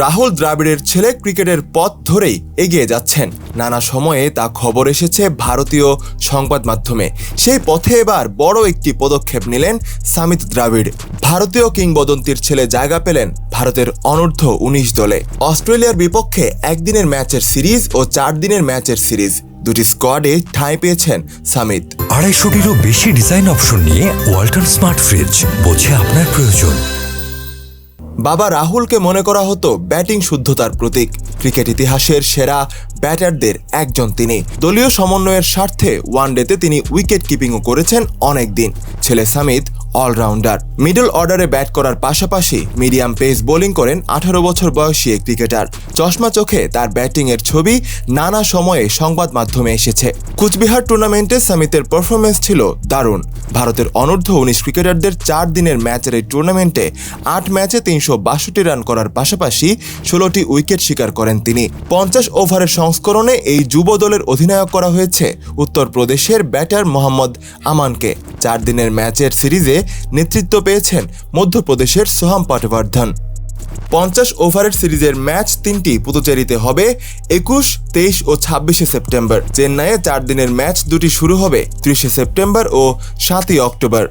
রাহুল দ্রাবিড়ের ছেলে ক্রিকেটের পথ ধরেই এগিয়ে যাচ্ছেন। নানা সময়ে তা খবর এসেছে ভারতীয় সংবাদ মাধ্যমে। সেই পথে এবার বড় একটি পদক্ষেপ নিলেন সামিত দ্রাবিড়। ভারতীয় কিংবদন্তির ছেলে জায়গা পেলেন ভারতের অনূর্ধ্ব ১৯ দলে। অস্ট্রেলিয়ার বিপক্ষে একদিনের ম্যাচের সিরিজ ও ৪ দিনের ম্যাচের সিরিজ দুটি স্কোয়াডে ঠাঁই পেয়েছেন সামিত। ২৫০টিরও বেশি ডিজাইন অপশন নিয়ে ওয়ালটন স্মার্ট ফ্রিজ, বোঝে আপনার প্রয়োজন। বাবা রাহুলকে মনে করা হতো ব্যাটিং শুদ্ধতার প্রতীক। ক্রিকেট ইতিহাসের সেরা ব্যাটারদের একজন তিনি। দলীয় সমন্বয়ের স্বার্থে ওয়ানডেতে তিনি উইকেট কিপিংও করেছেন অনেক দিন। ছেলে সামিত অলরাউন্ডার। মিডল অর্ডারে ব্যাট করার পাশাপাশি মিডিয়াম পেস বোলিং করেন ১৮ বছর বয়সী এই ক্রিকেটার। চশমা চোখে তার ব্যাটিংয়ের ছবি নানা সময়ে সংবাদ মাধ্যমে এসেছে। কুচবিহার টুর্নামেন্টে সামিতের পারফরমেন্স ছিল দারুণ। ভারতের অনূর্ধ্ব ১৯ ক্রিকেটারদের ৪ দিনের ম্যাচের এই টুর্নামেন্টে ৮ ম্যাচে ৩৬২ রান করার পাশাপাশি ১৬টি উইকেট শিকার করেন তিনি। ৫০ ওভারের সংস্করণে এই যুব দলের অধিনায়ক করা হয়েছে উত্তরপ্রদেশের ব্যাটার মোহাম্মদ আমানকে। ৪ দিনের ম্যাচের সিরিজে নেতৃত্ব পেয়েছেন মধ্যপ্রদেশের সোহাম পটবর্ধন। ৫০ ওভারের সিরিজের ম্যাচ ৩টি পুদুচেরিতে হবে ২১, ২৩ ও ২৬শে সেপ্টেম্বর। চেন্নাইয়ে ৪ দিনের ম্যাচ দুটি শুরু হবে ৩০শে সেপ্টেম্বর ও ৭ই অক্টোবর।